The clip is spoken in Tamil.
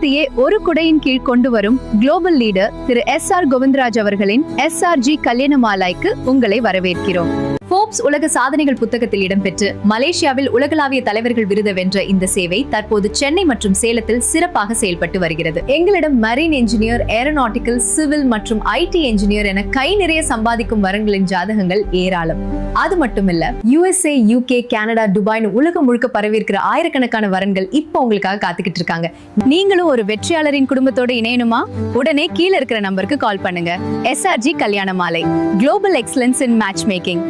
உலகத்தையே ஒரு குடையின் கீழ் கொண்டு வரும் குளோபல் லீடர் திரு SR கோவிந்தராஜ் அவர்களின் SRG கல்யாணமாலைக்கு உங்களை வரவேற்கிறோம். ஃபோர்ப்ஸ் உலக சாதனைகள் புத்தகத்தில் இடம்பெற்று மலேசியாவில் உலகளாவிய தலைவர்கள் விருது வென்ற இந்த சேவை தற்போது சென்னை மற்றும் சேலத்தில் சிறப்பாக செயல்பட்டு வருகிறது. எங்களிடம் மரீன் என்ஜினியர், ஏரோநாட்டிக்கல், சிவில் மற்றும் IT என்ஜினியர் என கை நிறைய சம்பாதிக்கும் வரங்களின் ஜாதகங்கள் ஏராளம். அது மட்டுமில்ல, USA, UK, கனடா, துபாய்னு உலகம் முழுக்க பரவியிருக்கிற ஆயிரக்கணக்கான வரன்கள் இப்போ உங்களுக்காக காத்துக்கிட்டு இருக்காங்க. நீங்களும் ஒரு வெற்றியாளரின் குடும்பத்தோடு இணையணுமா? உடனே கீழே இருக்கிற நம்பருக்கு கால் பண்ணுங்க. SRG கல்யாண மாலை, குளோபல் எக்ஸலன்ஸ் இன் மேட்ச் மேக்கிங்.